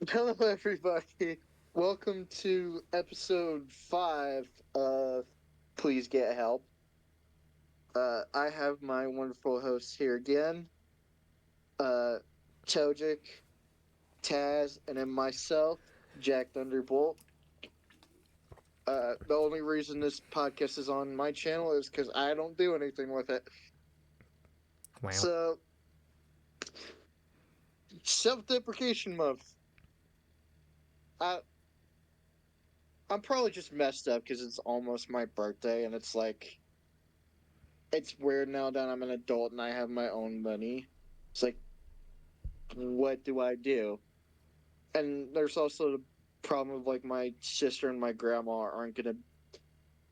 Hello, everybody. Welcome to episode 5 of Please Get Help. I have my wonderful hosts here again, uh, Chojik, Taz, and then myself, Jack Thunderbolt. The only reason this podcast is on my channel is because I don't do anything with it. Wow. So, self-deprecation month. I, I'm probably just messed up because it's almost my birthday, and it's weird now that I'm an adult and I have my own money. It's like, what do I do? And there's also the problem of like my sister and my grandma aren't gonna.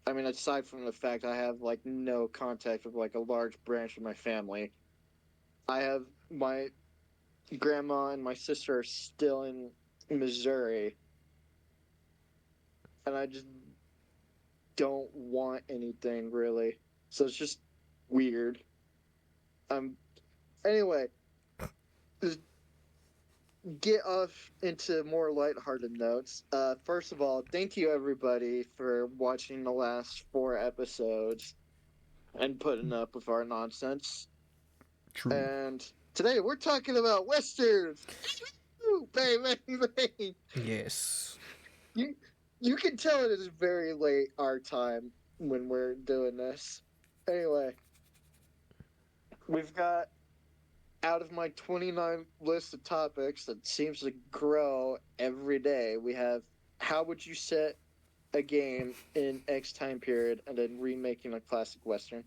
I mean, aside from the fact I have like no contact with like a large branch of my family, I have my grandma and my sister are still in Missouri, and I just don't want anything really. So it's just weird. Um. Anyway, get off into more lighthearted notes. First of all, thank you everybody for watching the last 4 episodes and putting up with our nonsense. True. And today we're talking about westerns. Woo, bang, bang, bang. Yes. You you can tell it is very late our time when we're doing this. Anyway, we've got out of my 29 list of topics that seems to grow every day. We have how would you set a game in X time period and then remaking a classic Western.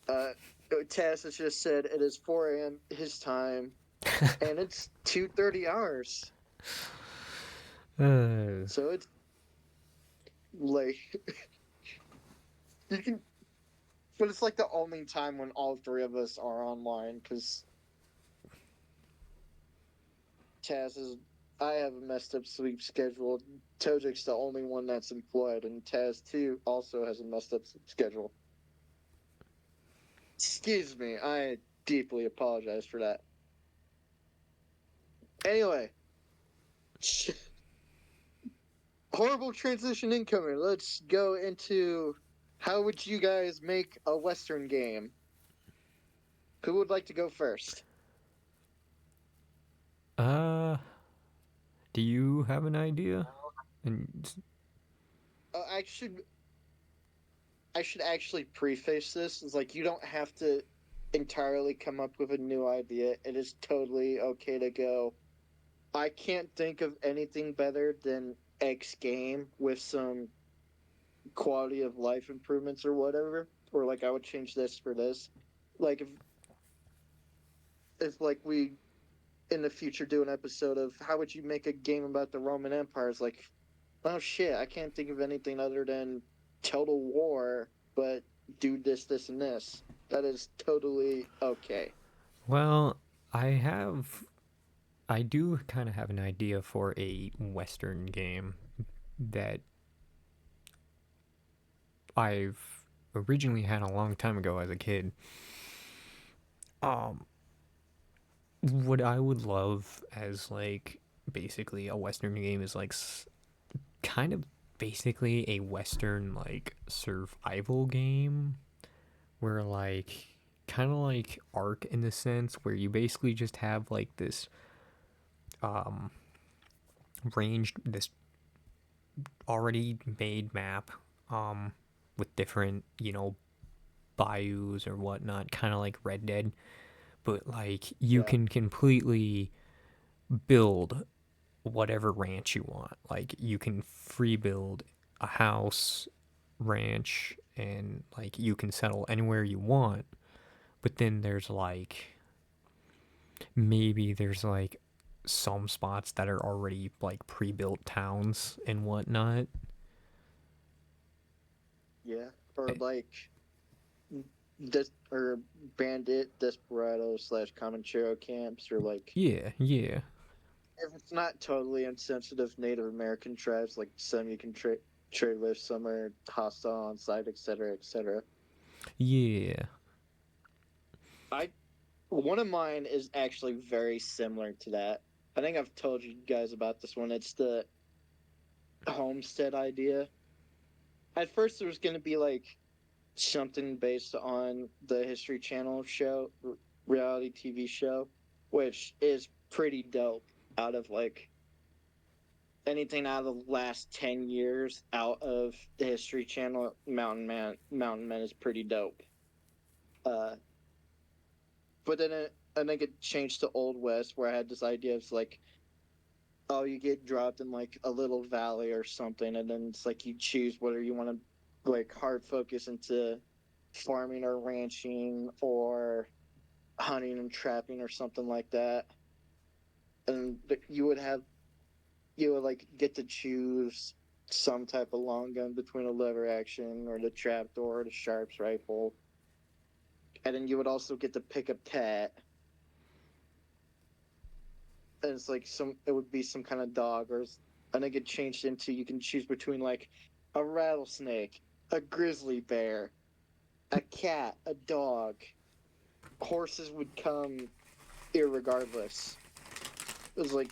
Uh, Taz has just said it is 4 a.m. his time, and it's 2:30 hours. uh, So it's like you can, but it's like the only time when all three of us are online because Taz is. I have a messed up sleep schedule. Tojik's the only one that's employed, and Taz too also has a messed up sleep schedule. Excuse me, I deeply apologize for that. Anyway, horrible transition incoming. Let's go into how would you guys make a Western game? Who would like to go first? uh, do you have an idea? And I should actually preface this. It's like you don't have to entirely come up with a new idea. It is totally okay to go. I can't think of anything better than X game with some quality of life improvements or whatever. Or like I would change this for this. Like if like we in the future do an episode of how would you make a game about the Roman Empire? It's like, oh shit, I can't think of anything other than Total War, but do this, this, and this. That is totally okay. well, I have, I do kind of have an idea for a Western game that I've originally had a long time ago as a kid. Um, what I would love as like basically a Western game is like kind of basically a Western like survival game where like kind of like Ark in the sense where you basically just have like this um ranged this already made map um with different bayous or whatnot, kind of like Red Dead, but like you Yeah. can completely build whatever ranch you want. Like you can free build a house, ranch, and like you can settle anywhere you want. But then there's like maybe there's like some spots that are already like pre-built towns and whatnot. Yeah. Or Eh, like this or bandit desperado slash comanchero camps or like Yeah, yeah, if it's not totally insensitive Native American tribes, like some you can trade with, some are hostile on site, etc., etc. yeah. I One of mine is actually very similar to that. I think I've told you guys about this one. It's the homestead idea. At first, there was going to be like something based on the History Channel show, reality TV show, which is pretty dope. Out of like anything out of the last 10 years out of the History Channel, Mountain Man is pretty dope. Uh, but then I think it changed to Old West, where I had this idea of like, oh, you get dropped in like a little valley or something, and then it's like you choose whether you want to like hard focus into farming or ranching or hunting and trapping or something like that. And you would like get to choose some type of long gun between a lever action or the trapdoor or the sharps rifle. And then you would also get to pick a pet. And it's like it would be some kind of dog, or I think it changed into you can choose between like a rattlesnake, a grizzly bear, a cat, a dog. Horses would come irregardless. It was like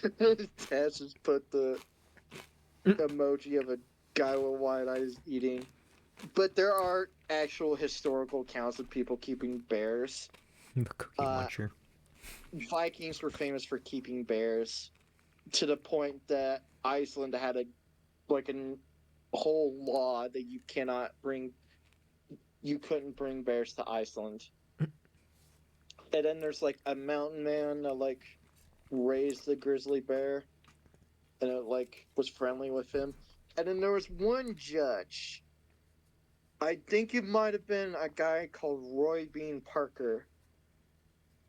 Taz just put the emoji of a guy with wide eyes eating. But there are actual historical accounts of people keeping bears. The Cookie Uh, Muncher. Vikings were famous for keeping bears to the point that Iceland had a like a whole law that you couldn't bring bears to Iceland. And then there's like a mountain man that like raised the grizzly bear and it like was friendly with him. And then there was one judge. I think it might have been a guy called Roy Bean Parker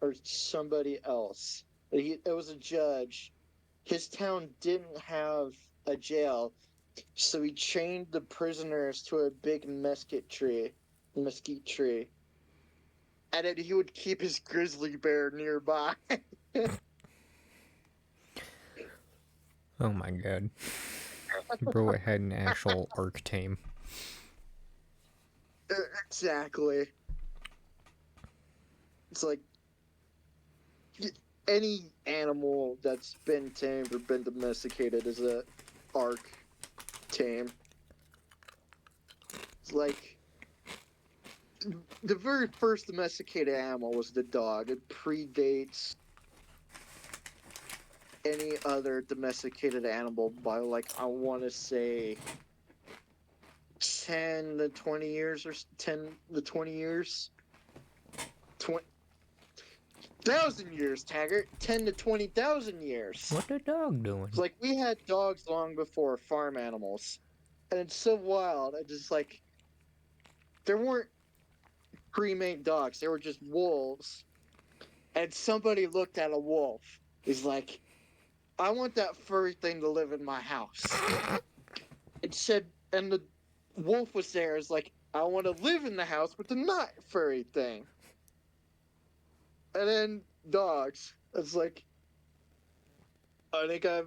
or somebody else. It was a judge. His town didn't have a jail, so he chained the prisoners to a big mesquite tree, and then he would keep his grizzly bear nearby. Oh my god. Bro, it had an actual arc tame. Exactly. It's like any animal that's been tamed or been domesticated is a arc tame. It's like the very first domesticated animal was the dog. It predates any other domesticated animal by like I want to say 10 to 20 years or 10 to 20 years. 20,000 years, Taggart. 10 to 20,000 years. What the dog doing? It's like we had dogs long before farm animals. And it's so wild. It's just like there weren't pre-made dogs. They were just wolves. And somebody looked at a wolf. He's like, I want that furry thing to live in my house. It said, and the wolf was there. It's like, I want to live in the house with the not furry thing. And then dogs. It's like, I think I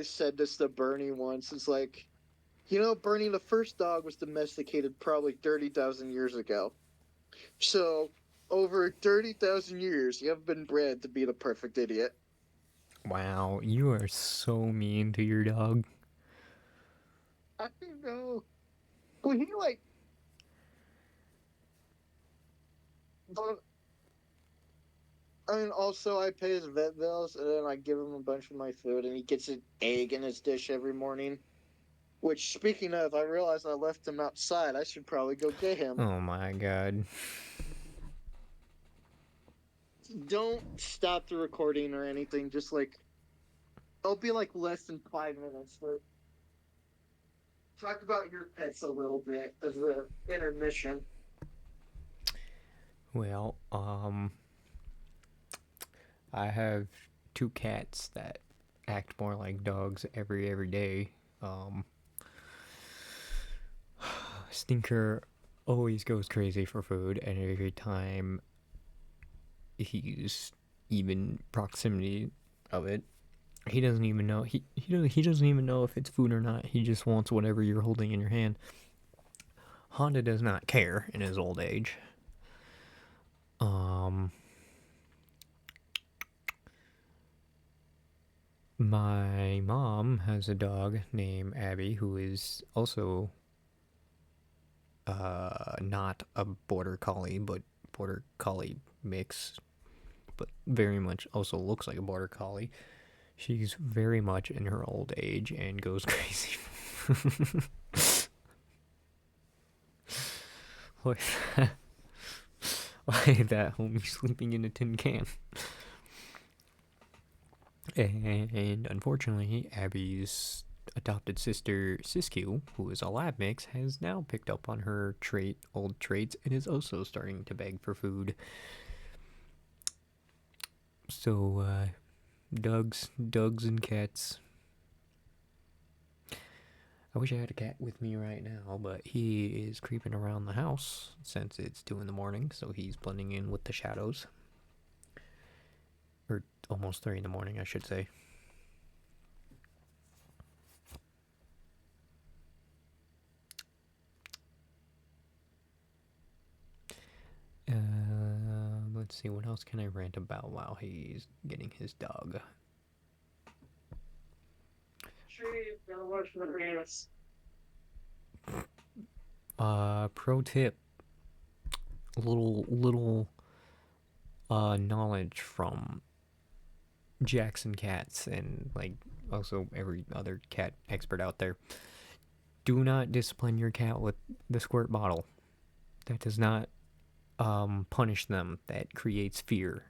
said this to Bernie once. It's like, Bernie, the first dog was domesticated probably 30,000 years ago. So, over 30,000 years, you have been bred to be the perfect idiot. Wow, you are so mean to your dog. I don't know. Well, he like, but I mean, also I pay his vet bills, and then I give him a bunch of my food, and he gets an egg in his dish every morning. Which, speaking of, I realized I left him outside. I should probably go get him. Oh my god. Don't stop the recording or anything. Just like, it'll be like less than 5 minutes. But talk about your pets a little bit as an intermission. Well, I have two cats that act more like dogs every day. Um, Stinker always goes crazy for food, and every time he's even proximity of it, he doesn't even know he doesn't even know if it's food or not. He just wants whatever you're holding in your hand. Honda does not care in his old age. Um, My mom has a dog named Abby who is also not a border collie, but border collie mix, but very much also looks like a border collie. She's very much in her old age and goes crazy. like that, like that homie sleeping in a tin can. And unfortunately, Abby's adopted sister Siskiyou, who is a lab mix, has now picked up on her old traits, and is also starting to beg for food. So, dogs and cats. I wish I had a cat with me right now, but he is creeping around the house since it's 2 in the morning, so he's blending in with the shadows. Or almost 3 in the morning, I should say. Let's see, what else can I rant about while he's getting his dog? Pro tip, little knowledge from Jackson Cats and like also every other cat expert out there. Do not discipline your cat with the squirt bottle. That does not punish them. That creates fear,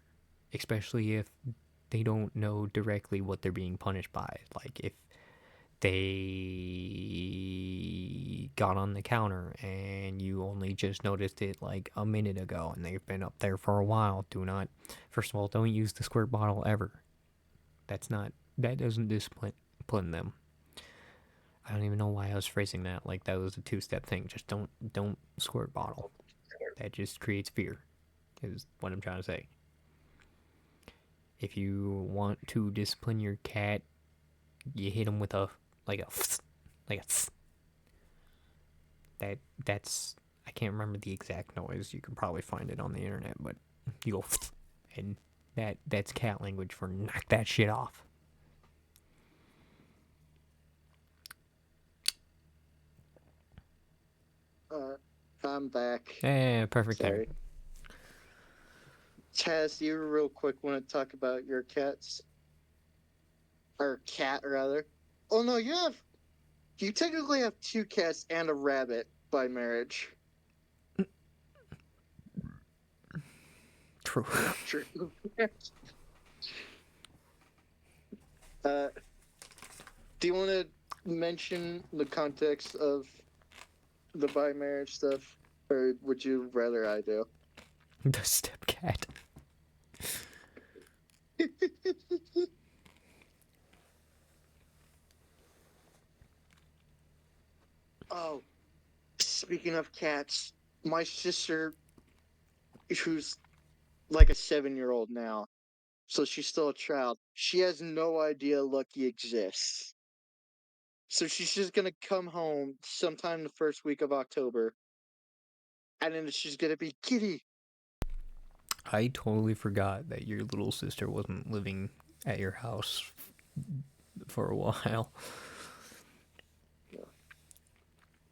especially if they don't know directly what they're being punished by. Like if they got on the counter and you only just noticed it like a minute ago and they've been up there for a while, do not, first of all, don't use the squirt bottle ever. That doesn't discipline them. I don't even know why I was phrasing that like that was a two-step thing. Just don't squirt bottle. That just creates fear. Is what I'm trying to say. If you want to discipline your cat, you hit him with a like a like a that's I can't remember the exact noise. You can probably find it on the internet, but you go and that's cat language for knock that shit off. Uh, I'm back. Perfect timing. Sorry. Chaz, you real quick want to talk about your cats? Or cat, rather. Oh, no, you technically have two cats and a rabbit by marriage. True. True. uh, do you want to mention the context of the by marriage stuff? Or would you rather I do? The step cat. Oh, speaking of cats, my sister, who's like a 7-year-old now, so she's still a child, she has no idea Lucky exists. So she's just gonna come home sometime the first week of October, and then she's gonna be Kitty. I totally forgot that your little sister wasn't living at your house for a while.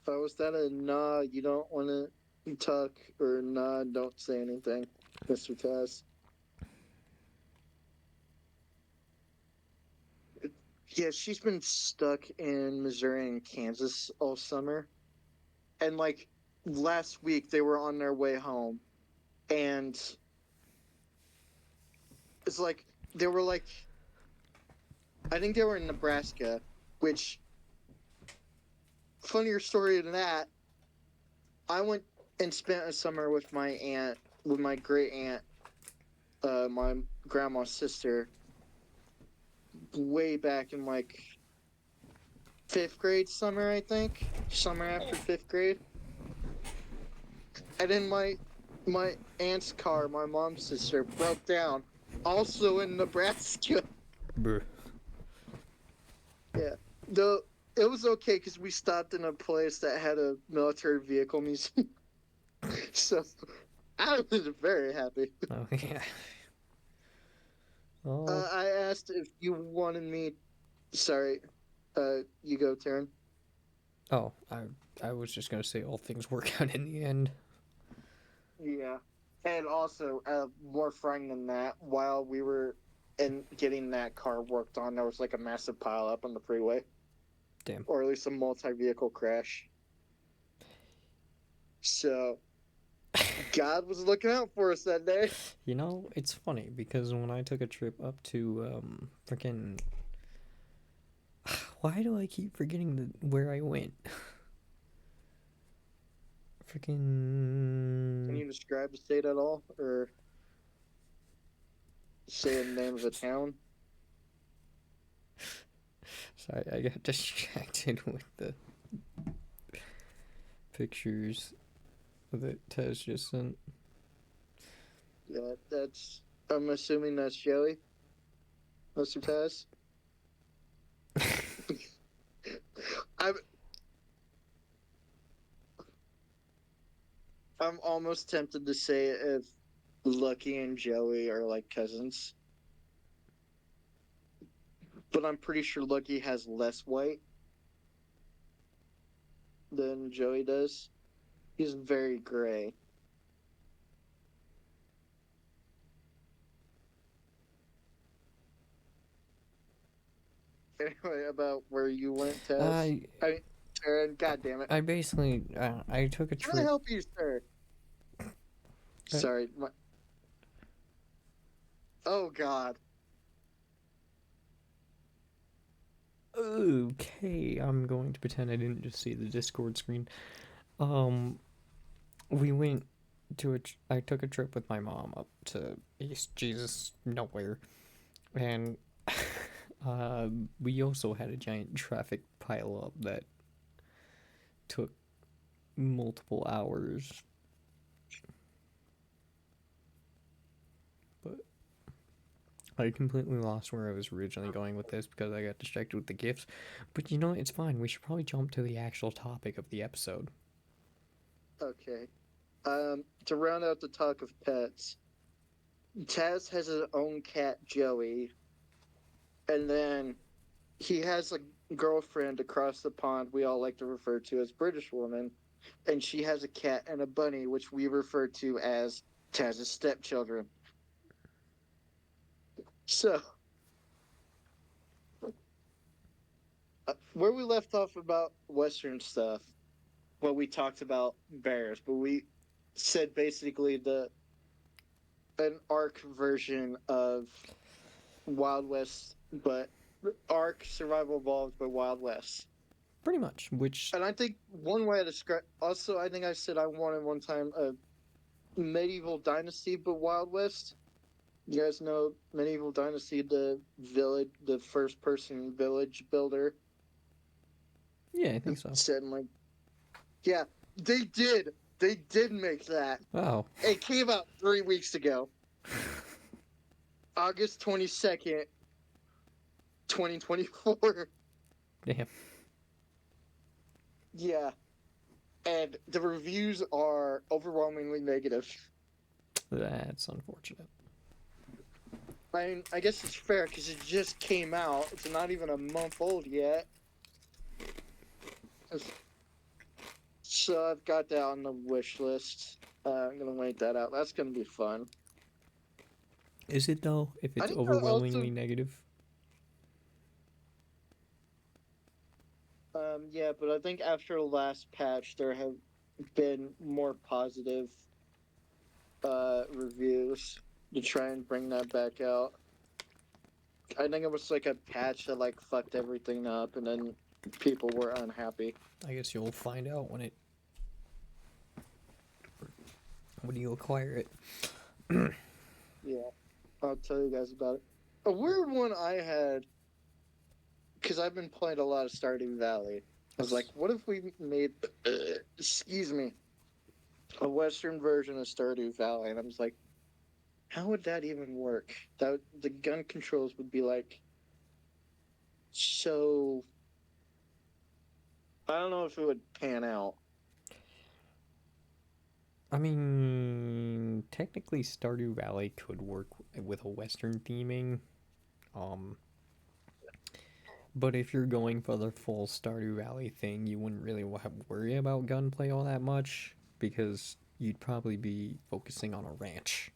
So was that a nah? You don't want to talk, or nah? Don't say anything, Mr. Taz. Yeah, she's been stuck in Missouri and Kansas all summer, and like last week they were on their way home, and it's like they were like I think they were in Nebraska, which funnier story than that. I went and spent a summer with my aunt, with my great aunt, my grandma's sister, way back in like fifth grade summer, I think, summer after fifth grade. And then my aunt's car, my mom's sister, broke down, also in Nebraska. Bruh. Yeah, though it was okay because we stopped in a place that had a military vehicle museum, so I was very happy. Oh yeah. Oh. I asked if you wanted me. Sorry. You go, Taryn. Oh, I was just gonna say all things work out in the end. Yeah. And also, more frightening than that, while we were in getting that car worked on, there was like a massive pile up on the freeway, Damn. or at least a multi-vehicle crash. So God was looking out for us that day. You know, it's funny because when I took a trip up to freaking, why do I keep forgetting where I went? Can Freaking. you describe the state at all, or say a name of a town? Sorry, I got distracted with the pictures that Tez just sent. Yeah, that's. I'm assuming that's Joey, Mr. Taz. I'm. I'm almost tempted to say if Lucky and Joey are like cousins, but I'm pretty sure Lucky has less white than Joey does. He's very gray. Anyway, about where you went, Taz. I I mean, Aaron, God damn it. I basically I took a Can I trip. help you, sir? Uh, Sorry. Oh, God. okay, I'm going to pretend I didn't just see the Discord screen. Um, we went to I took a trip with my mom up to East Jesus nowhere, and we also had a giant traffic pile up that took multiple hours. But I completely lost where I was originally going with this because I got distracted with the gifts. But you know, it's fine. We should probably jump to the actual topic of the episode. Okay. To round out the talk of pets, Taz has his own cat, Joey, and then he has a girlfriend across the pond we all like to refer to as British woman, and she has a cat and a bunny, which we refer to as Taz's stepchildren. So, where we left off about Western stuff, well, we talked about bears, but we said basically the an arc version of Wild West, but arc survival evolved by Wild West. Pretty much, which, And I think one way to describe. Also, I think I said I wanted one time a medieval dynasty, but Wild West. You guys know medieval dynasty, the village, the first person village builder, yeah, I think so. said like, yeah, they did. They did make that. Wow. It came out 3 weeks ago, August 22nd, 2024. Damn. Yeah, and the reviews are overwhelmingly negative. That's unfortunate. I mean, I guess it's fair because it just came out. It's not even a month old yet. So I've got that on the wish list. I'm gonna wait that out. That's gonna be fun. Is it though? If I it's think I also, overwhelmingly negative? yeah, but I think after the last patch, there have been more positive reviews to try and bring that back out. I think it was like a patch that like fucked everything up, and then people were unhappy. I guess you'll find out when you acquire it. Yeah, I'll tell you guys about it. A weird one I had because I've been playing a lot of Stardew Valley. I was like, Yes. what if we made, excuse me, a Western version of Stardew Valley? And I was like, how would that even work? That the gun controls would be like so. I don't know if it would pan out. I mean, technically, Stardew Valley could work with a Western theming. Um, But if you're going for the full Stardew Valley thing, you wouldn't really worry about gunplay all that much because you'd probably be focusing on a ranch.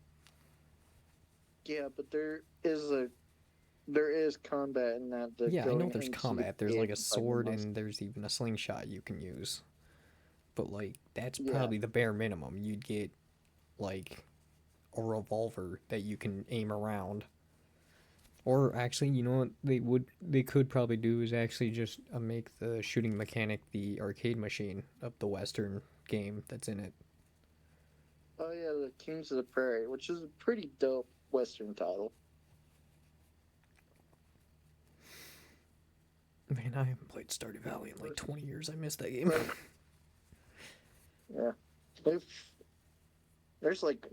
Yeah, but there is combat in that Yeah, I know going there's into the combat. There's like game a by the sword most. and there's even a slingshot you can use. But like that's Yeah. probably the bare minimum. You'd get like a revolver that you can aim around. Or actually, you know what they could probably do is actually just make the shooting mechanic the arcade machine of the Western game that's in it. Oh yeah, the Kings of the Prairie, which is a pretty dope Western title. Man, I haven't played Stardew Valley in like 20 years. I missed that game. But yeah, if there's like,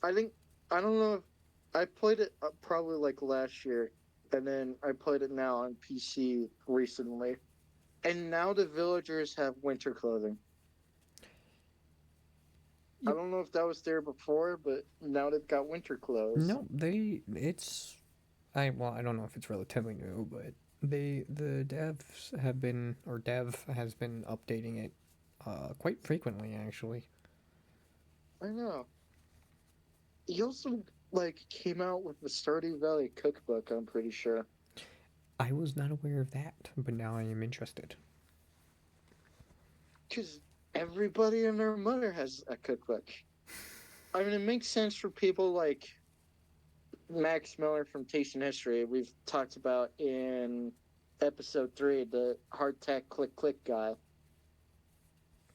I think I don't know if I played it probably like last year, and then I played it now on PC recently, and now the villagers have winter clothing. I Yep. don't know if that was there before, but now they've got winter clothes. No, it's I don't know if it's relatively new, but the devs have been or dev has been updating it quite frequently actually. I know. He also like came out with the Stardew Valley cookbook. I'm pretty sure. I was not aware of that, but now I am interested. Because everybody and their mother has a cookbook. I mean, it makes sense for people like Max Miller from Taste and History. We've talked about in episode 3, the hardtack click click guy.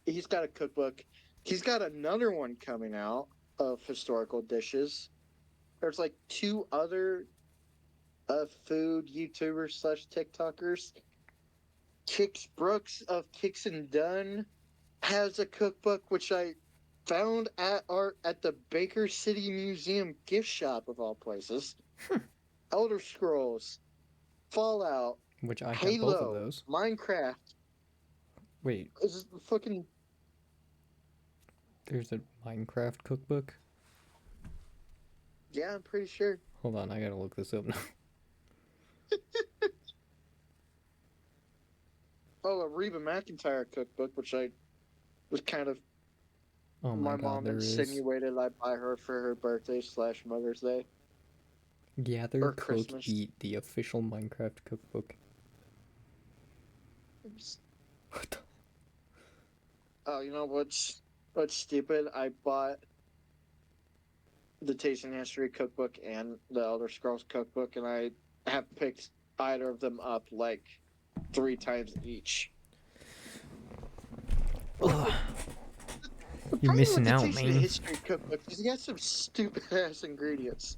He's got a cookbook. He's got another one coming out of historical dishes. There's like two other food YouTubers slash TikTokers. Kix Brooks of Kix and Dunn has a cookbook which I found at the Baker City Museum gift shop of all places. Elder Scrolls, Fallout, Which I have both of Halo, those. Minecraft. Wait, Is fucking there's a Minecraft cookbook? yeah, I'm pretty sure. Hold on, I gotta look this up now. Oh, a Reba McIntyre cookbook, which I was kind of Oh my my god, mom there is. insinuated I buy her for her birthday slash Mother's Day Gather, or Cook, Christmas. Eat, the official Minecraft cookbook. Oops. What the? Oh, you know what's stupid? I bought the Taste and History cookbook and the Elder Scrolls cookbook, and I have picked either of them up like 3 times each. Ugh, The you're problem with missing the out, Taste and man. History cookbook is you got some stupid ass ingredients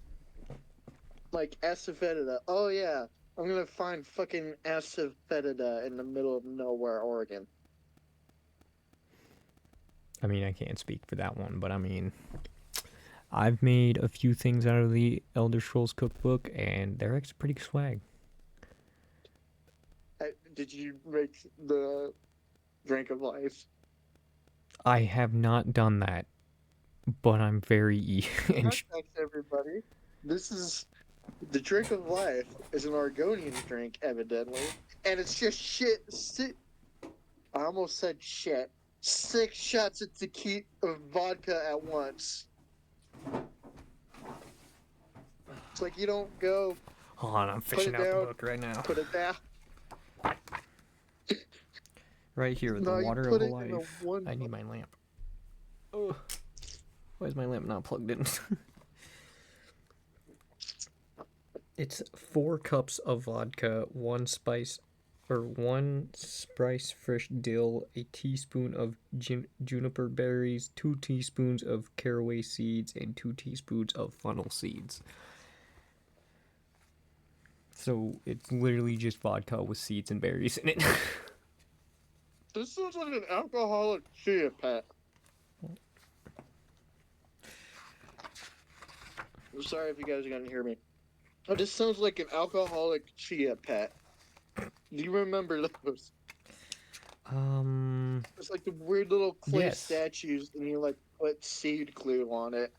like asafoetida. Oh yeah, I'm gonna find fucking asafoetida in the middle of nowhere, Oregon. I mean, I can't speak for that one, but I mean, I've made a few things out of the Elder Scrolls cookbook, and they're actually pretty swag. Did you make the drink of life? I have not done that, but I'm very Context, everybody. This is the drink of life is an Argonian drink, evidently, and it's just shit. I almost said shit. 6 shots of tequila of vodka at once. It's like you don't go Hold on, I'm put fishing it out the down, book right now. put it down. Right here, the No, you water of put it in a life. one. I need my lamp. Oh, why is my lamp not plugged in? It's 4 cups of vodka, one spice fresh dill, a teaspoon of juniper berries, 2 teaspoons of caraway seeds, and 2 teaspoons of funnel seeds. So it's literally just vodka with seeds and berries in it. This sounds like an alcoholic chia pet. I'm sorry if you guys are gonna hear me. Oh, this sounds like an alcoholic chia pet. Do you remember those? um, It's like the weird little clay yes. statues, and you like put seed glue on it.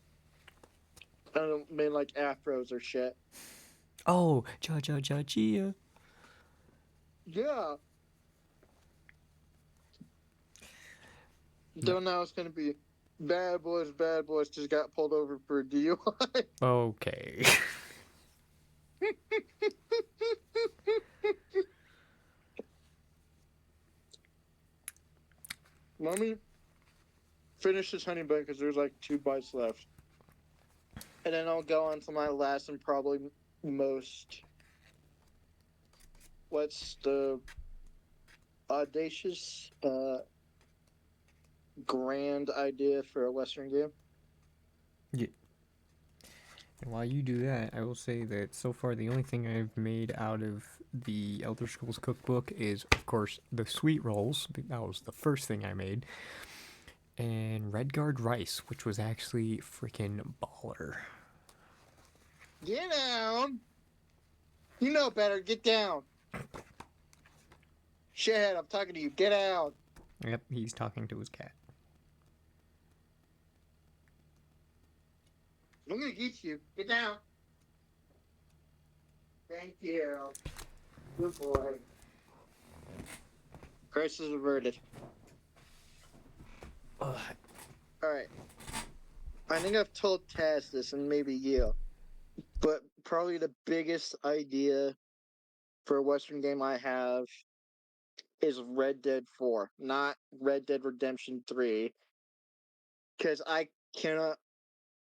I don't mean like afros or shit. Oh, cha cha cha chia. Yeah. No. Don't know it's gonna be bad boys just got pulled over for a DUI. Okay. Let me finish this honey bun because there's like 2 bites left. And then I'll go on to my last and probably most, what's the audacious, grand idea for a Western game? Yeah. And while you do that, I will say that so far the only thing I've made out of the Elder Scrolls cookbook is, of course, the sweet rolls. That was the first thing I made. And Redguard rice, which was actually freaking baller. Get down! You know better, get down! Shithead, I'm talking to you, get out! Yep, he's talking to his cat. I'm gonna get you, get down! Thank you. Good boy. Crisis averted. Ugh. Alright. I think I've told Taz this and maybe you, but probably the biggest idea for a Western game I have is Red Dead 4, not Red Dead Redemption 3, because I cannot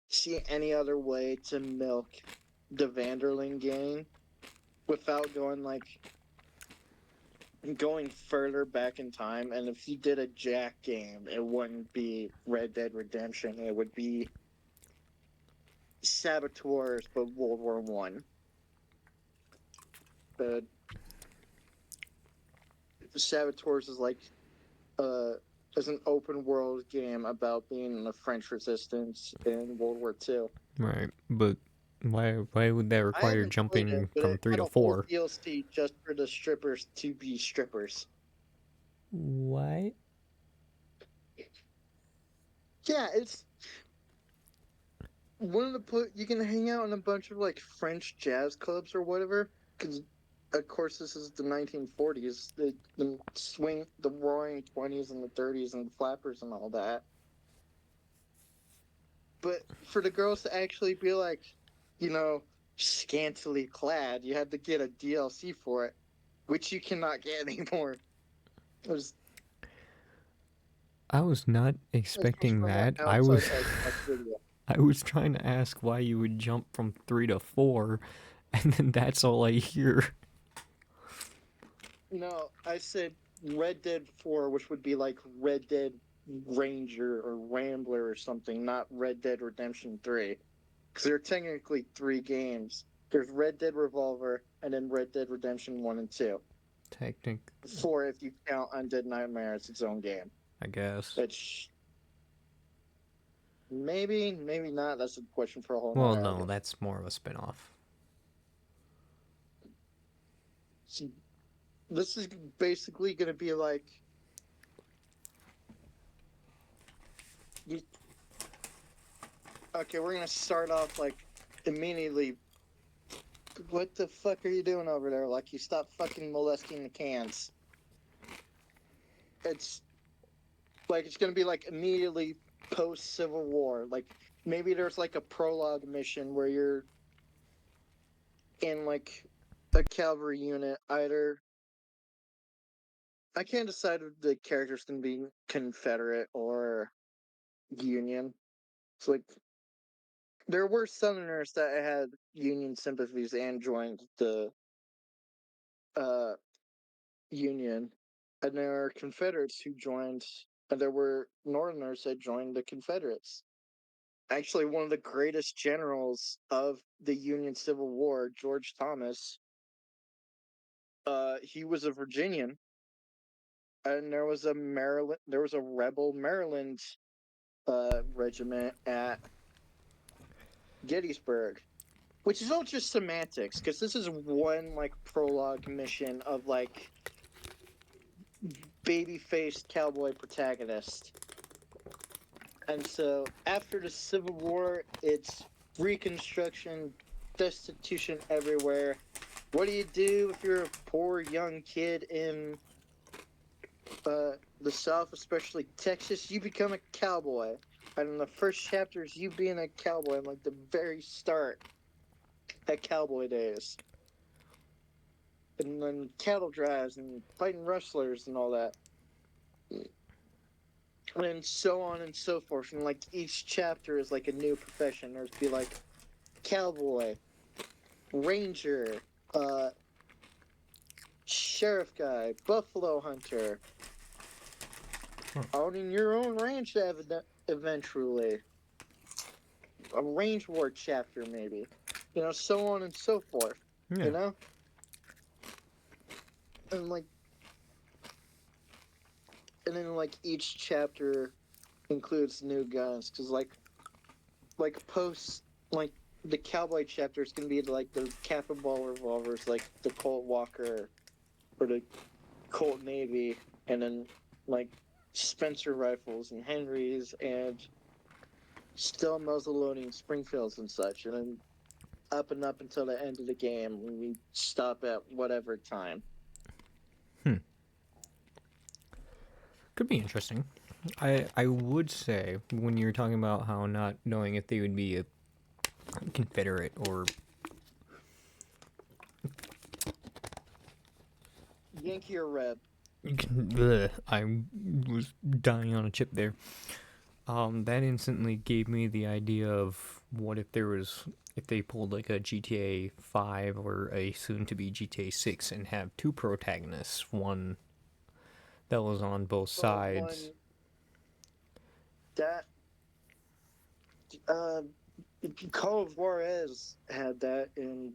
see any other way to milk the Vanderling game without going further back in time. And if you did a Jack game, it wouldn't be Red Dead Redemption. It would be Saboteurs, but World War One. The Saboteurs is like uh is an open world game about being in the French resistance in World War II. Right, but why would that I require haven't played it, jumping but from it three had to a whole four? DLC just for the strippers to be strippers. What? Yeah, it's one of the you can hang out in a bunch of like French jazz clubs or whatever. Because of course this is the 1940s, the swing, the Roaring 20s and the 30s and the flappers and all that. But for the girls to actually be like, you know, scantily clad, you had to get a DLC for it, which you cannot get anymore. It was I was not This comes expecting from an that. outside video. I was trying to ask why you would jump from 3 to 4, and then that's all I hear. No, I said Red Dead 4, which would be like Red Dead Ranger or Rambler or something, not Red Dead Redemption 3. Because there are technically 3 games. There's Red Dead Revolver and then Red Dead Redemption 1 and 2. Technic, 4 if you count Undead Nightmare as its own game. I guess. Which maybe not. That's a question for a whole Well, nother no, argument. that's more of a spin-off. So this is basically going to be like you, okay, we're going to start off like immediately. What the fuck are you doing over there? Like, you stop fucking molesting the cans. It's like it's gonna be like immediately post Civil War. Like maybe there's like a prologue mission where you're in like a cavalry unit. Either I can't decide if the character's gonna be Confederate or Union. It's like there were Southerners that had Union sympathies and joined the uh Union, and there are Confederates who joined, and there were Northerners that joined the Confederates. Actually, one of the greatest generals of the Union Civil War, George Thomas, he was a Virginian, and there was a rebel Maryland regiment at Gettysburg, which is all just semantics, because this is one like prologue mission of like baby-faced cowboy protagonist. And so after the Civil War, it's Reconstruction, destitution everywhere. What do you do if you're a poor young kid in the South, especially Texas? You become a cowboy. And in the first chapter is you being a cowboy, and like the very start at cowboy days. And then cattle drives and fighting rustlers and all that. And so on and so forth. And like each chapter is like a new profession. There's be like cowboy, ranger, uh, sheriff guy, buffalo hunter, Huh. owning your own ranch eventually, a range war chapter maybe, so on and so forth, you Yeah. know, and like, and then like each chapter includes new guns because like post like the cowboy chapter is gonna be like the Capable revolvers, like the Colt Walker or the Colt Navy, and then like Spencer rifles and Henrys and still muzzle-loading Springfields and such, and then up and up until the end of the game when we stop at whatever time. Hmm. Could be interesting. I would say when you're talking about how not knowing if they would be a Confederate or Yankee or Red? I was dying on a chip there. That instantly gave me the idea of what if there was if they pulled like a GTA 5 or a soon to be GTA 6 and have two protagonists, one that was on both Well, sides. one that uh, Call of Juarez had that in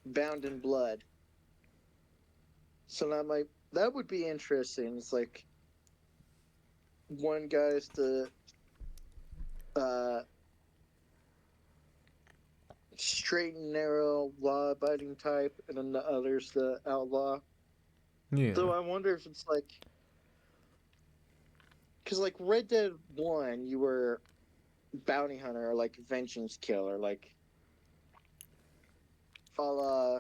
Bound in Blood, so that would be interesting. It's like one guy's the uh, straight and narrow law-abiding type, and then the other's the outlaw. Yeah. So I wonder if it's like, because like Red Dead One, you were bounty hunter or like vengeance killer, like a la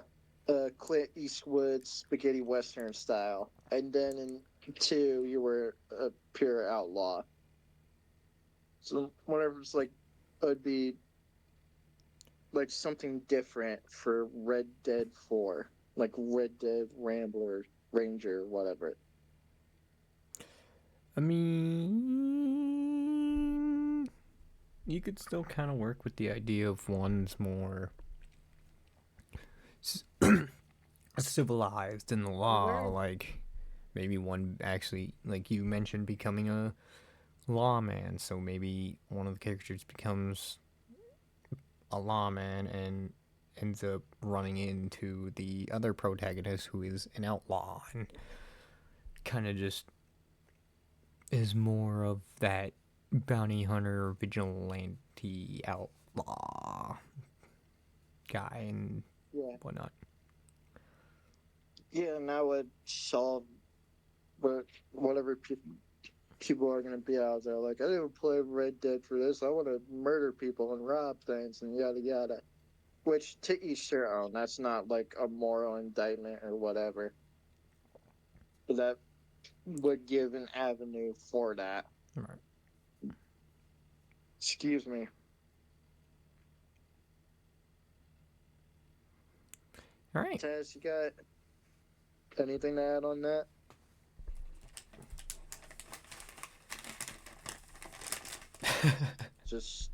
Clint Eastwood spaghetti western style, and then in two, you were a pure outlaw. So whenever it's like, it'd be like something different for Red Dead 4, like Red Dead Rambler, Ranger, whatever. I mean, you could still kind of work with the idea of one's more civilized in the law, Well, like maybe one actually, like you mentioned, becoming a lawman. So maybe one of the characters becomes a lawman and ends up running into the other protagonist who is an outlaw and kind of just is more of that bounty hunter vigilante outlaw guy and yeah, whatnot. yeah, and that would solve but whatever people are going to be out there. Like, I didn't play Red Dead for this. I want to murder people and rob things and yada yada. Which to each their own. That's not like a moral indictment or whatever. But that would give an avenue for that. All right. Excuse me. All right. Taz, you got anything to add on that? Just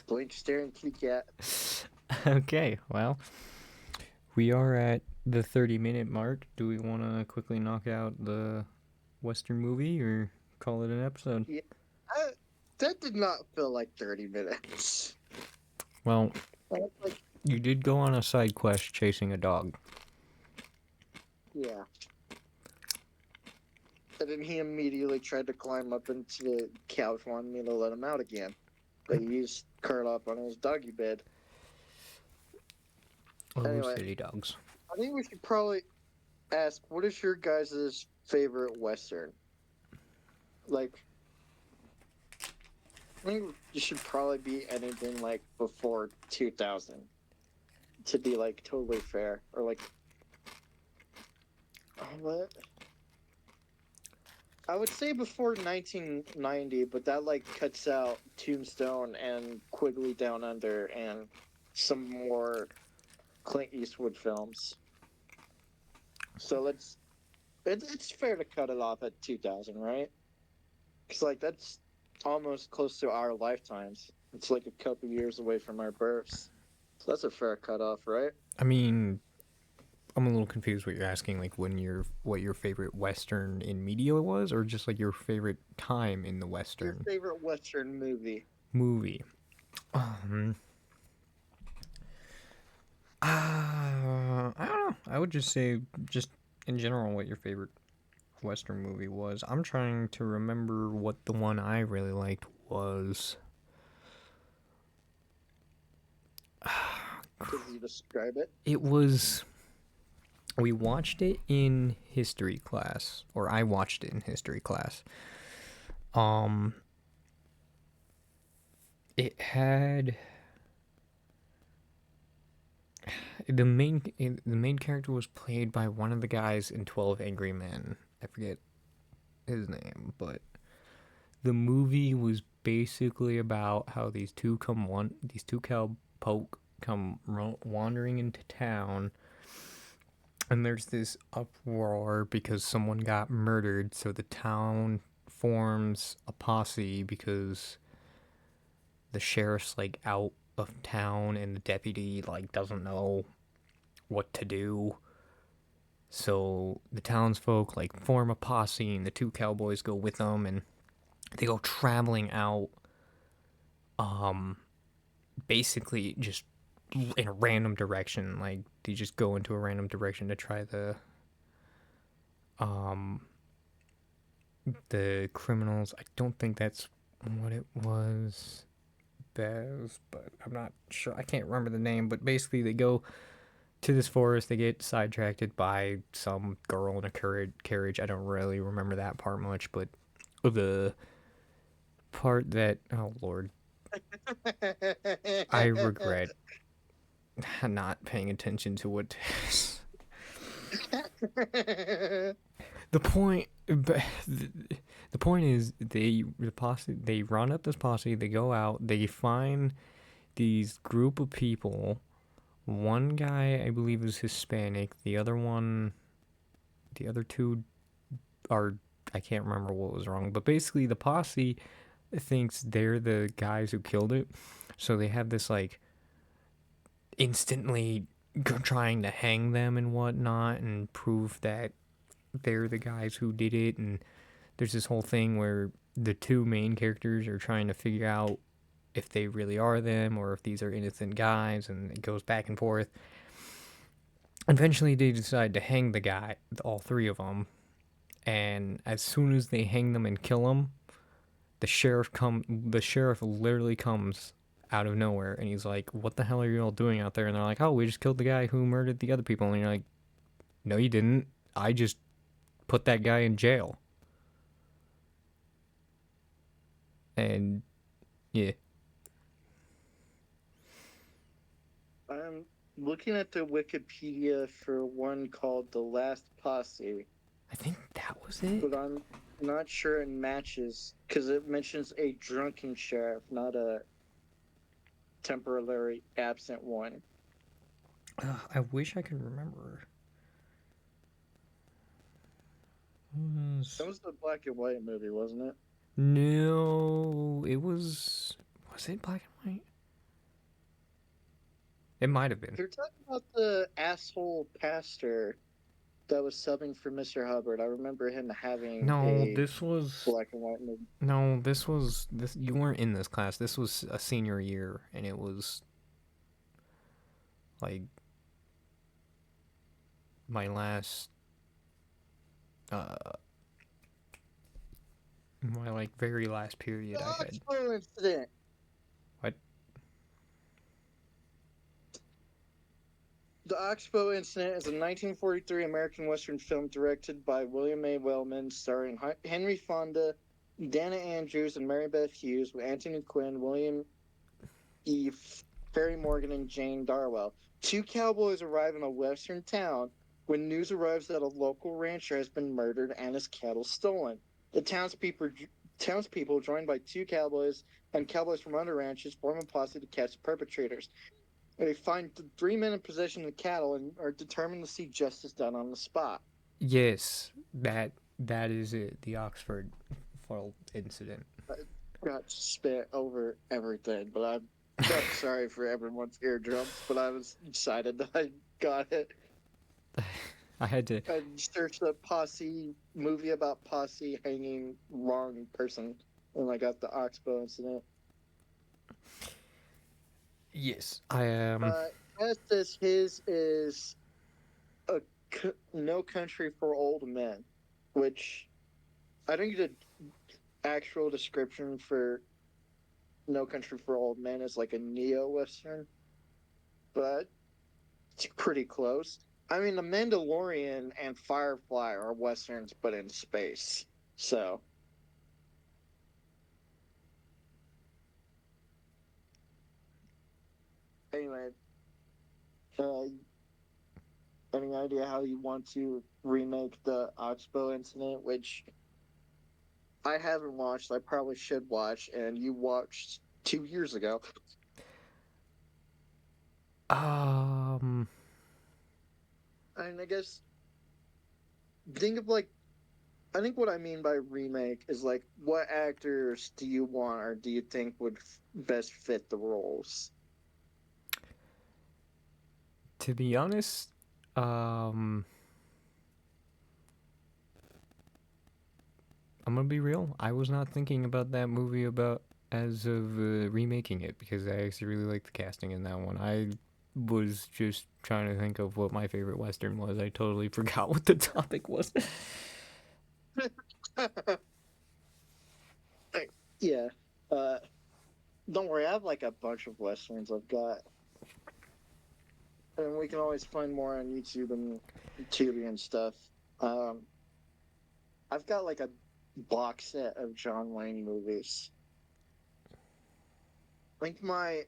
blink, stare, and keep at. Okay, well, we are at the 30-minute mark. Do we want to quickly knock out the Western movie or call it an episode? Yeah, I, that did not feel like 30 minutes. Well, Like, you did go on a side quest chasing a dog. yeah. And then he immediately tried to climb up into the couch, wanting me to let him out again. But he's curled up on his doggy bed. Oh, Anyway, city dogs. I think we should probably ask, what is your guys' favorite Western? Like, I think it should probably be anything like before 2000. to be like totally fair, or like what? I would say before 1990, but that like cuts out Tombstone and Quigley Down Under and some more Clint Eastwood films. So it's fair to cut it off at 2000, right? Because like that's almost close to our lifetimes. It's like a couple years away from our births. So that's a fair cutoff, right? I mean, I'm a little confused what you're asking, like what your favorite Western in media was, or just like your favorite time in the Your Western favorite Western movie? movie. Um, I don't know. I would just say, just in general, what your favorite Western movie was. I'm trying to remember what the one I really liked was. Could you describe it? It was. We watched it in history class, or I watched it in history class. Um, it had the main character was played by one of the guys in 12 Angry Men. I forget his name, but the movie was basically about how these two cowpoke come wandering into town, and there's this uproar because someone got murdered, so the town forms a posse because the sheriff's like out of town and the deputy like doesn't know what to do. So the townsfolk like form a posse, and the two cowboys go with them, and they go traveling out, um, basically just in a random direction. Like they just go into a random direction to try um the criminals. I don't think that's what it was. Bez, but I'm not sure. I can't remember the name, but basically they go to this forest. They get sidetracked by some girl in a carriage. I don't really remember that part much, but the part that, oh lord, I regret not paying attention to what the point. The point is they run up this posse. They go out. They find these group of people. One guy I believe is Hispanic. The other two are, I can't remember what was wrong. But basically, the posse thinks they're the guys who killed it, so they have this like instantly trying to hang them and whatnot and prove that they're the guys who did it. And there's this whole thing where the two main characters are trying to figure out if they really are them or if these are innocent guys, and it goes back and forth. Eventually, they decide to hang the guy, all three of them, and as soon as they hang them and kill them, the sheriff literally comes out of nowhere, and he's like, "What the hell are you all doing out there?" And they're like, "Oh, we just killed the guy who murdered the other people." And you're like, "No, you didn't. I just put that guy in jail." And yeah, I'm looking at the Wikipedia for one called The Last Posse, I think that was it. but I'm not sure it matches because it mentions a drunken sheriff, not a temporarily absent one. I wish I could remember. That was the black and white movie, wasn't it? No, it was. Was it black and white? It might have been. You're talking about the asshole pastor that was subbing for Mr. Hubbard. I remember him having No, a this was. black and white movie. No, this was this. You weren't in this class. This was a senior year, and it was like my last, uh, my like very last period The I had. Oxbow incident. What? The Oxbow Incident is a 1943 American Western film directed by William A. Wellman, starring Henry Fonda, Dana Andrews, and Mary Beth Hughes, with Anthony Quinn, William E. Ferry Morgan and Jane Darwell. Two cowboys arrive in a western town when news arrives that a local rancher has been murdered and his cattle stolen. The townspeople, joined by two cowboys and cowboys from other ranches, form a posse to catch the perpetrators. They find three men in possession of the cattle and are determined to see justice done on the spot. Yes, that is it. The Oxford Fall incident. I got spit over everything, but I'm sorry for everyone's eardrums, but I was excited that I got it. I had to. I searched up posse movie about posse hanging wrong person, and I got the Oxbow incident. Yes, I Uh, as this his is a No Country for Old Men, which I think the actual description for No Country for Old Men is like a neo western, but it's pretty close. I mean, The Mandalorian and Firefly are westerns, but in space. So anyway, uh, any idea how you want to remake the Oxbow incident, which I haven't watched. I probably should watch, and you watched 2 years ago. um And I guess think of like I think what I mean by remake is like what actors do you want or do you think would best fit the roles? to be honest, um I'm gonna be real. I was not thinking about that movie about as of remaking it because I actually really like the casting in that one. I was just trying to think of what my favorite western was. I totally forgot what the topic was. Yeah. Uh, don't worry, I have like a bunch of westerns I've got, and we can always find more on YouTube and Tubi and stuff. Um, I've got like a box set of John Wayne movies. I think my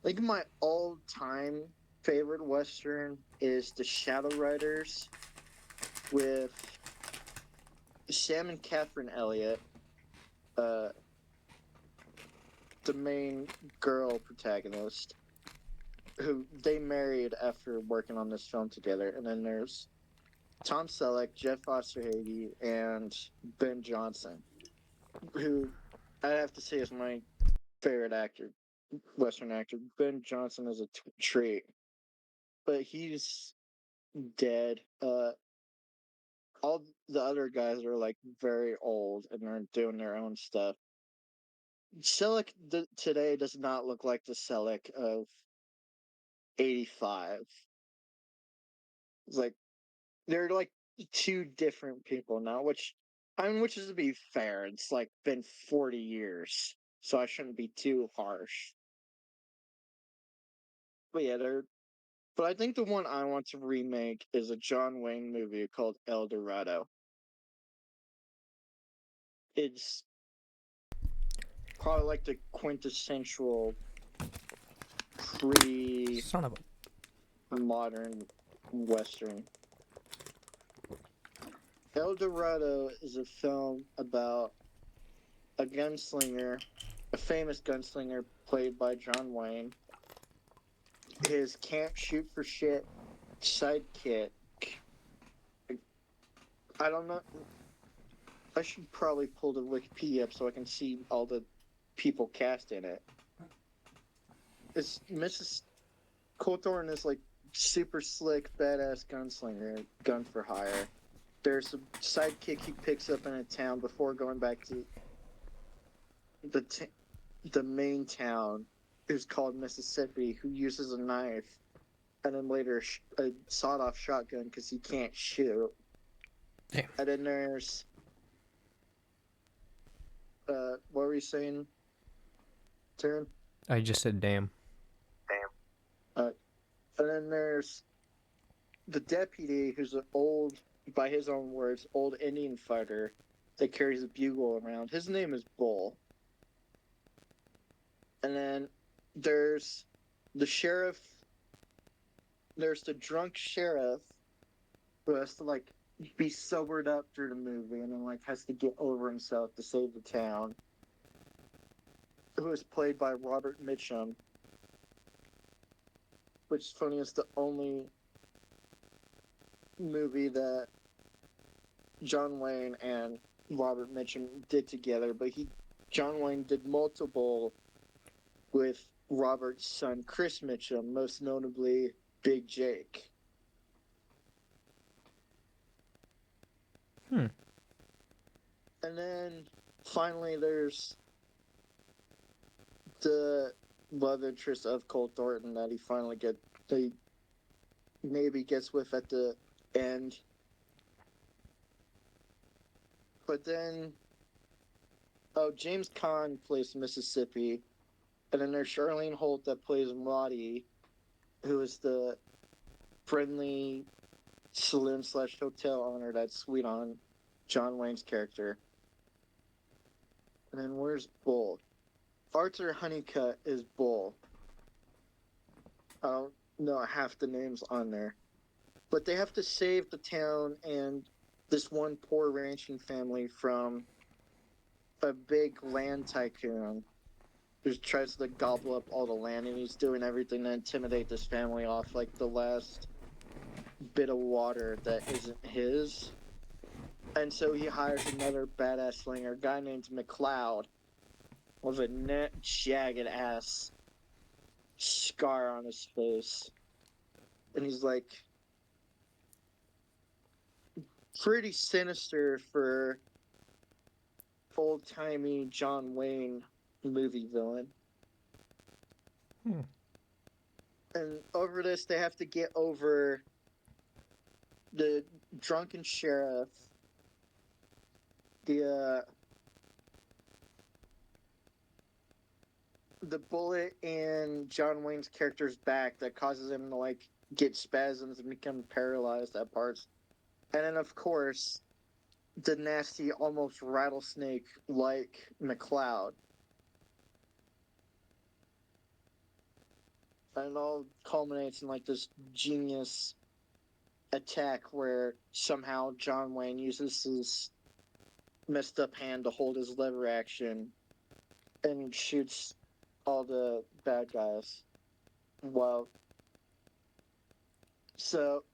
I think my all-time favorite western is The Shadow Riders with Sam and Catherine Elliott, uh, the main girl protagonist, who they married after working on this film together. And then there's Tom Selleck, Jeff Foster Hagee, and Ben Johnson, who I have to say is my favorite actor, Western actor. Ben Johnson is a treat, but he's dead. All the other guys are like very old and they're doing their own stuff. Selleck today does not look like the Selleck of '85. It's like they're like two different people now, which is to be fair, it's like been 40 years, so I shouldn't be too harsh. But yeah, they're. But I think the one I want to remake is a John Wayne movie called El Dorado. It's probably like the quintessential pre Son of a. modern Western. El Dorado is a film about a gunslinger, a famous gunslinger played by John Wayne. His can't shoot for shit sidekick. I don't know. I should probably pull the Wikipedia up so I can see all the people cast in it. It's Mrs. Cawthorn is like super slick, badass gunslinger, gun for hire. There's a sidekick he picks up in a town before going back to the t- the main town, who's called Mississippi, who uses a knife and then later a sawed-off shotgun because he can't shoot. Damn. And then there's what were you saying, Taryn? I just said damn. Uh, and then there's the deputy, who's an old, by his own words, old Indian fighter that carries a bugle around. His name is Bull. And then There's the sheriff, there's the drunk sheriff who has to like be sobered up through the movie and then like has to get over himself to save the town, who is played by Robert Mitchum, which is funny, is the only movie that John Wayne and Robert Mitchum did together, but John Wayne did multiple with Robert's son Chris Mitchum, most notably Big Jake. Hmm. And then finally there's the love interest of Cole Thornton that he maybe gets with at the end. But then James Caan plays Mississippi, and then there's Charlene Holt that plays Maudie, who is the friendly saloon slash hotel owner that's sweet on John Wayne's character. And then where's Bull? Arthur Honeycutt is Bull. I don't know half the names on there. But they have to save the town and this one poor ranching family from a big land tycoon who tries to gobble up all the land, and he's doing everything to intimidate this family off like the last bit of water that isn't his. And so he hires another badass slinger, a guy named McLeod, with a net jagged ass scar on his face. And he's like pretty sinister for old timey John Wayne movie villain. Hmm. And over this, they have to get over the drunken sheriff, the bullet in John Wayne's character's back that causes him to like get spasms and become paralyzed at parts, and then of course the nasty, almost rattlesnake like McLeod. And it all culminates in like this genius attack where somehow John Wayne uses his messed up hand to hold his lever action and shoots all the bad guys. Well, so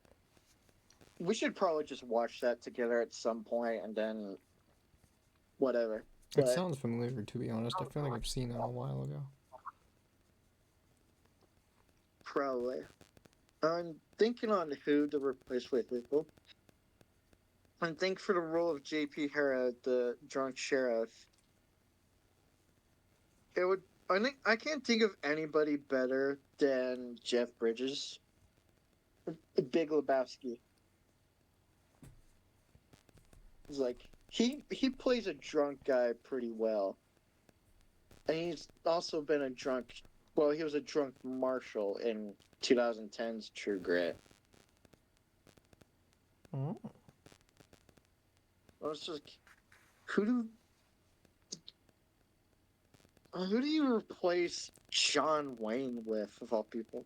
we should probably just watch that together at some point and then whatever. It But sounds familiar, to be honest. I feel like I've seen that a while ago. probably. I'm thinking on who to replace with people. I think for the role of J.P. Hera, the drunk sheriff, it would. I think I can't think of anybody better than Jeff Bridges, Big Lebowski. It's like he plays a drunk guy pretty well, and he's also been a drunk. Well, he was a drunk marshal in 2010's True Grit. Oh. I was just who do who do you replace John Wayne with, of all people?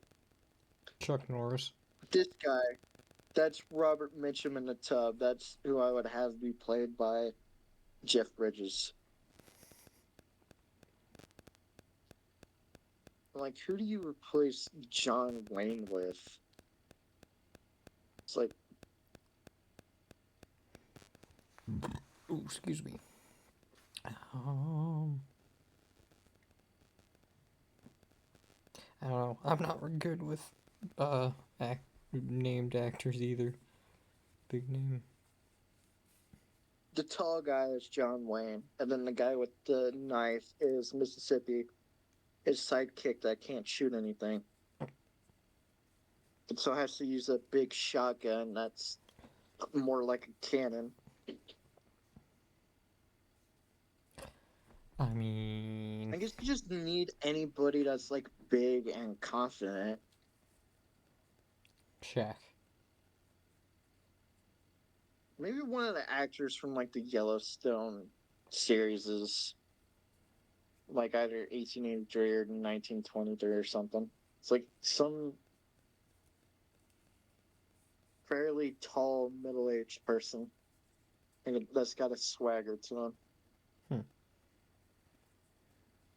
Chuck Norris. This guy. That's Robert Mitchum in the tub. That's who I would have be played by Jeff Bridges. Like, who do you replace John Wayne with? It's like, Ooh, excuse me. Um, I don't know. I'm not good with named actors either. Big name. the tall guy is John Wayne, and then the guy with the knife is Mississippi, his sidekick that can't shoot anything. And so has to use a big shotgun that's more like a cannon. I mean, I guess you just need anybody that's like big and confident. Shaq. Maybe one of the actors from like the Yellowstone series is like either 1883 or 1923 or something. It's like some fairly tall middle-aged person, and that's got a swagger to him. Hmm.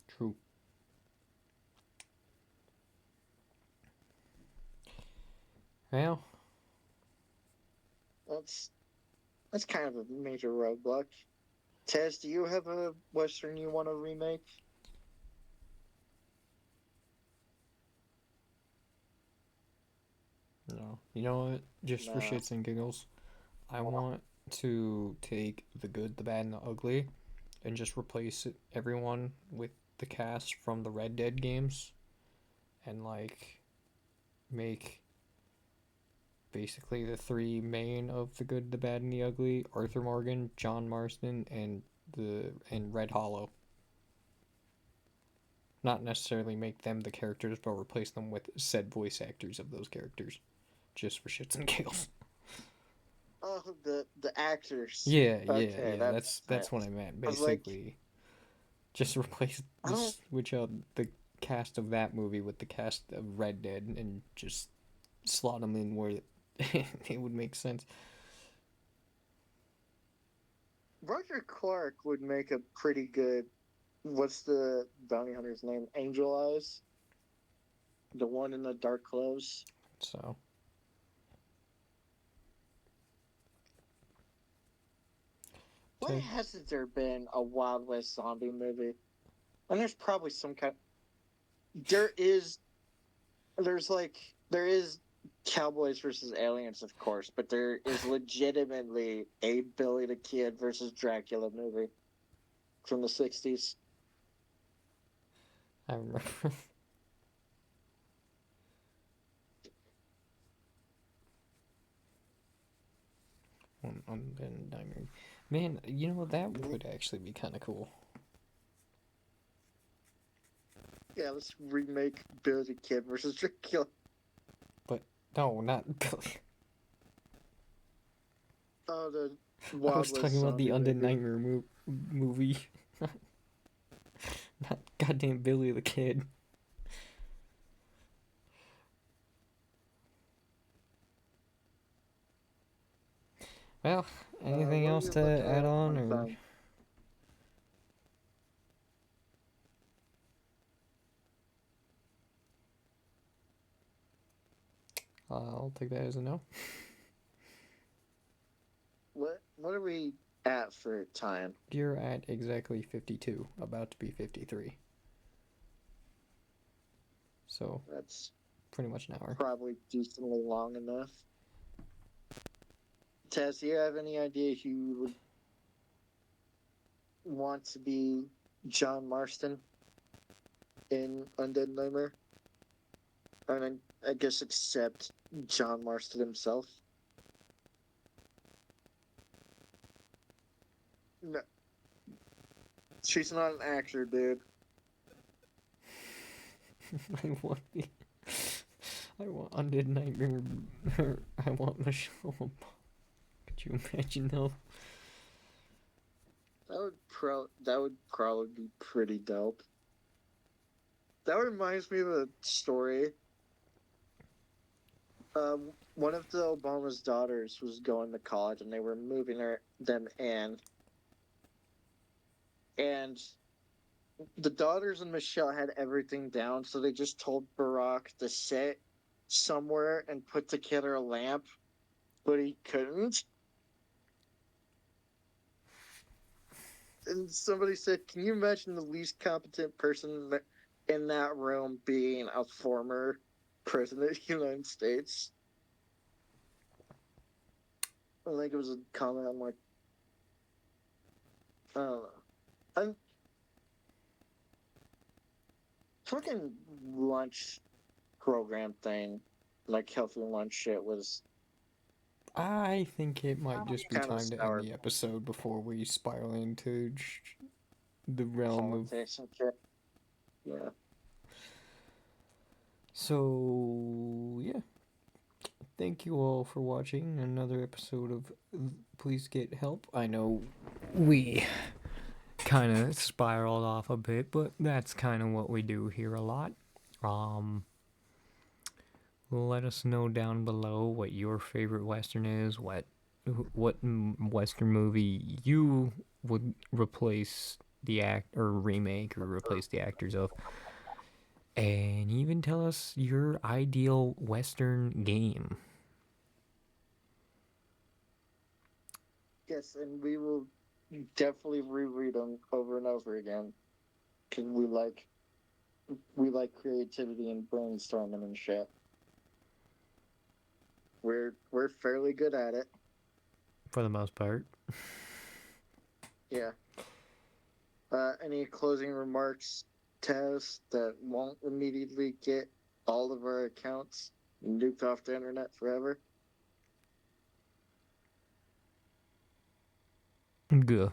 True. Well, That's that's kind of a major roadblock. Taz, do you have a western you want to remake? no. You know what? Just for Nah. shits and giggles, I want to take the good, the bad, and the ugly and just replace everyone with the cast from the Red Dead games and like make basically the three main of the good, the bad, and the ugly: Arthur Morgan, John Marston, and Red Hollow. Not necessarily make them the characters, but replace them with said voice actors of those characters, just for shits and giggles. Oh, the actors. Yeah, yeah, Okay, yeah. that That's what makes sense. I meant. I was like, Basically, just replace I don't. switch out the cast of that movie with the cast of Red Dead and just slot them in where it would make sense. Roger Clark would make a pretty good. What's the bounty hunter's name? Angel Eyes, the one in the dark clothes. So, Why hasn't there been a Wild West zombie movie? And there's probably some kind. There is. There's like there is Cowboys versus Aliens, of course, but there is legitimately a Billy the Kid versus Dracula movie from the '60s. I remember on Ben Diamond. Man, you know that would actually be kind of cool. Yeah, let's remake Billy the Kid versus Dracula. But no, not Billy. Oh, the I Wild was West talking about the zombie Undead movie. Nightmare movie, not goddamn Billy the Kid. Well, anything What are else you to looking add at on, on or time? I'll take that as a no. What are we at for time? You're at exactly 52, about to be 53. So, That's pretty much an hour. probably decently long enough. Tess, do you have any idea who you would want to be John Marston in Undead Nightmare? And I guess except John Marston himself. No, she's not an actor, dude. I want the. I want Undead Nightmare. I want Michelle Obama. Could you imagine though? That would probably be pretty dope. That reminds me of a story. One of the Obama's daughters was going to college, and they were moving them in, and the daughters and Michelle had everything down, so they just told Barack to sit somewhere and put together a lamp, but he couldn't. And somebody said, "Can you imagine the least competent person in that room being a former president of the United States?" I think it was a comment. I'm like, I don't know. I'm fucking lunch program thing, like healthy lunch shit, was I think it might just be kind of time to end sour the episode before we spiral into the realm of. politics and shit. Yeah. So, yeah. Thank you all for watching another episode of Please Get Help. I know we kind of spiraled off a bit, but that's kind of what we do here a lot. Um, Let us know down below what your favorite western is. What western movie you would replace the act or remake or replace the actors of, and even tell us your ideal western game. Yes, and we will definitely reread them over and over again because we like creativity and brainstorming and shit. We're fairly good at it. For the most part. Yeah. Any closing remarks, Taz, that won't immediately get all of our accounts nuked off the internet forever? Good.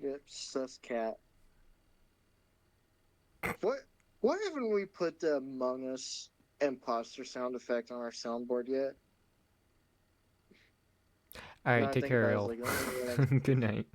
Yep, sus cat. What why haven't we put the Among Us imposter sound effect on our soundboard yet? All Now right, I take think care, about it, I was y'all. like, oh, Good night.